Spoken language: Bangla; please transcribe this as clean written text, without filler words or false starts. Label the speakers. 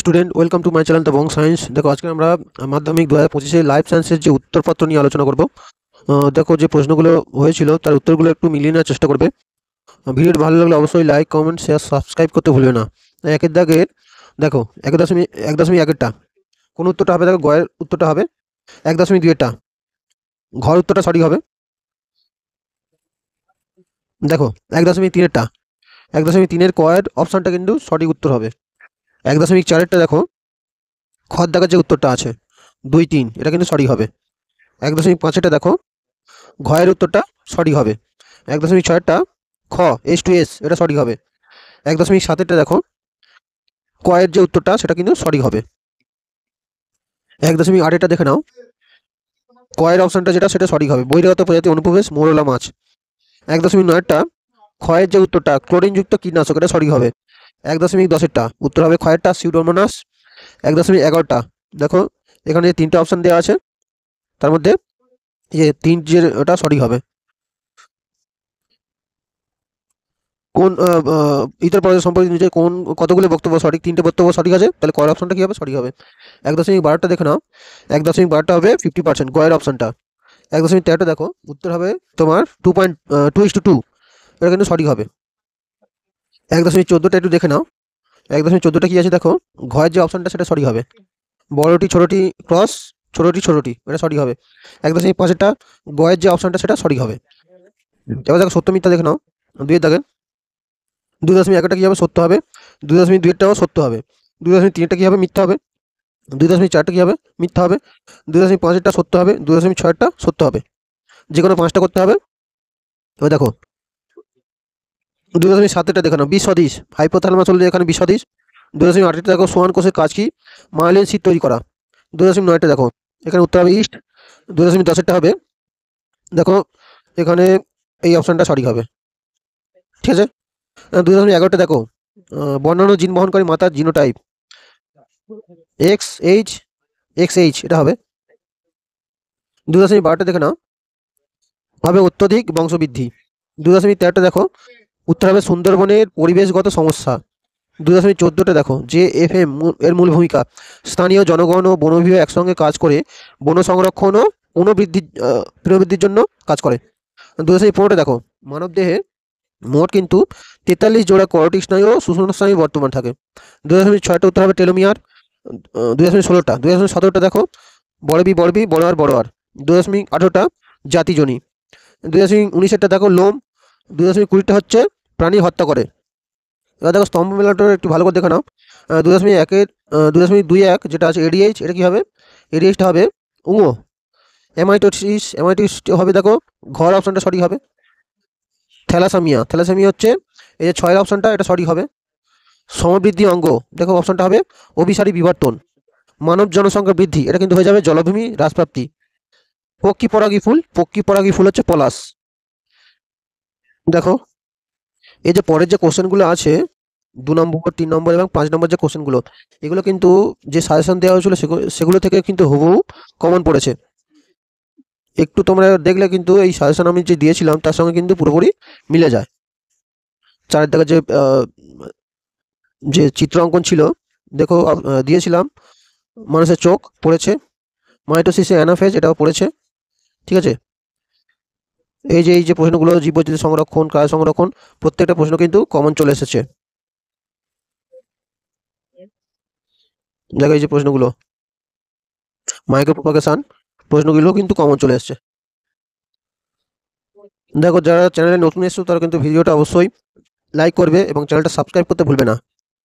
Speaker 1: Student welcome to my channel the Bong science. দেখো আজকে আমরা মাধ্যমিক 2025 লাইফ সায়েন্সের যে উত্তরপত্র নিয়ে আলোচনা করব। দেখো যে প্রশ্নগুলো হয়েছিল তার উত্তরগুলো একটু মিলিয়ে নেওয়ার চেষ্টা করবে। ভিডিওটি ভালো লাগলে অবশ্যই লাইক কমেন্ট শেয়ার সাবস্ক্রাইব করতে ভুলবে না। একের দাগের দেখো 1.1-1টা কোন উত্তরটা হবে? দেখো গয়ের উত্তরটা হবে 1.2-টা, ঘর উত্তরটা সঠিক হবে। দেখো 1.3-টা 1.3-এর কয়ের অপশানটা কিন্তু সঠিক উত্তর হবে। 1.4-টা দেখো খর দাগের যে উত্তরটা আছে 2-3, এটা কিন্তু সঠিক হবে। 1.5-টা দেখো ঘয়ের উত্তরটা সঠিক হবে। 1.6-টা খ S2S, এটা সঠিক হবে। 1.7-টা দেখো কয়ের যে উত্তরটা সেটা কিন্তু সঠিক হবে। 1.8-টা দেখে নাও, কয়ের অপশনটা যেটা সেটা সঠিক হবে। বহিরাগত প্রজাতি অনুপ্রবেশ মোরলা মাছ। 1.9-টা ক্ষয়ের যে উত্তরটা ক্লোরিনযুক্ত কীটনাশক, এটা সঠিক হবে। 1.10-টা উত্তর হবে ক্ষয়েরটা সিউডোমোনাস। 1.11-টা দেখো এখানে যে 3টে অপশন দেওয়া আছে তার মধ্যে যে 3 যে ওটা সঠিক হবে। কোন ইতর পরাজয় সম্পর্কিত নিচে কোন কতগুলো বক্তব্য সঠিক? 3টে বক্তব্য সঠিক আছে, তাহলে কয়ের অপশনটা কি হবে? সঠিক হবে। 1.12-টা দেখে নাও, 1.12-টা হবে 50% গয়ের অপশনটা। 1.13-টা দেখো উত্তর হবে তোমার 2.2:2, এটা কিন্তু সঠিক হবে। 1.14-টা একটু দেখে নাও, 1.14-টা কি আছে দেখো, ঘয়ের যে অপশনটা সেটা সঠিক হবে। বড়টি ছোটটি ক্রস ছোটটি ছোটটি, এটা সঠিক হবে। 1.5-টা গয়ের যে অপশনটা সেটা সঠিক হবে। এবার দেখো সত্য মিথ্যা দেখে নাও, 2-এর দাগে 2.1-টা কি হবে? সত্য হবে। 2.2-টাও সত্য হবে। 2.3-টা কি হবে? মিথ্যা হবে। 2.4-টা কি হবে? মিথ্যা হবে। 2.5-টা সত্য হবে। 2.6-টা সত্য হবে। যে কোনো 5টা করতে হবে। এবার দেখো 2.7-টা দেখে নাও, বিসদৃশ হাইপোথ্যালামাস হলো এখানে বিসদৃশ। 2.8-টা দেখো সোয়ান কোষের কাজ কি? মাইলিন শীত তৈরি করা। 2.9-টা দেখো এখানে উত্তর হবে ইস্ট। 2.10-টা হবে দেখো এখানে এই অপশনটা সঠিক হবে। ঠিক আছে। 2.11-টা দেখো বর্ণাণু জিন বহনকারী মাতার জিনোটাইপ XH, এটা হবে। 2.12-টা দেখে নাও হবে অত্যধিক বংশবৃদ্ধি। 2.13-টা দেখো উত্তর হবে সুন্দরবনের পরিবেশগত সমস্যা। 2.14-টা দেখো যে FM এর মূল ভূমিকা স্থানীয় জনগণ ও বন বিভাগ একসঙ্গে কাজ করে বন সংরক্ষণ ও পুনর্বৃদ্ধির জন্য কাজ করে। 2.15-টা দেখো মানবদেহে মোট কিন্তু 43 জোড়া করটিক স্নায়ু ও সুষুম্না স্নায়ু বর্তমান থাকে। 2.6-টা উত্তর হবে টেলোমিয়ার। 2.17-টা দেখো বড়বি বড় আর। 2.18-টা জাতিজনী। 2.19-টা দেখো লোম। 2.20-টা হচ্ছে প্রাণী হত্যা করে। এবার দেখো স্তম্ভ মেলাটা একটু ভালো করে দেখে নাও। 2.21 যেটা আছে ADH, এটা কি হবে? ADH-টা হবে উঙো। অ্যামাইটোসিস হবে দেখো ঘর অপশনটা সঠিক হবে। থ্যালাসেমিয়া হচ্ছে এই যে 6-এর অপশনটা, এটা সঠিক হবে। সমবৃদ্ধি অঙ্গ দেখো অপশনটা হবে অভিসারী বিবর্তন। মানব জনসংখ্যা বৃদ্ধি, এটা কিন্তু হয়ে যাবে জলভূমি হ্রাসপ্রাপ্তি। পক্ষী পরাগী ফুল হচ্ছে পলাশ। দেখো এই যে পরের যে কোশ্চেনগুলো আছে 2 নম্বর 3 নম্বর এবং 5 নম্বর যে কোশ্চেনগুলো, এগুলো কিন্তু যে সাজেশন দেওয়া হয়েছিল সেগুলো থেকে কিন্তু হুবহু কমন পড়েছে। একটু তোমরা দেখলে কিন্তু এই সাজেশন আমি যে দিয়েছিলাম তার সঙ্গে কিন্তু পুরোপুরি মিলে যায়। চারের দাগে যে চিত্র অঙ্কন ছিল দেখো দিয়েছিলাম, মানুষের চোখ পড়েছে, মাইটোসিসে অ্যানাফেজ এটাও পড়েছে। ঠিক আছে। এই যে প্রশ্নগুলো জীববৈচিত্র্য সংরক্ষণ, কায় সংরক্ষণ, প্রত্যেকটা প্রশ্ন কিন্তু কমন চলে এসেছে। দেখো এই যে প্রশ্নগুলো মাইক্রো প্রপাগেশন প্রশ্নগুলো কিন্তু কমন চলে এসেছে। দেখো যারা চ্যানেলে নতুন এসেছো তারা কিন্তু ভিডিওটা অবশ্যই লাইক করবে এবং চ্যানেলটা সাবস্ক্রাইব করতে ভুলবে না।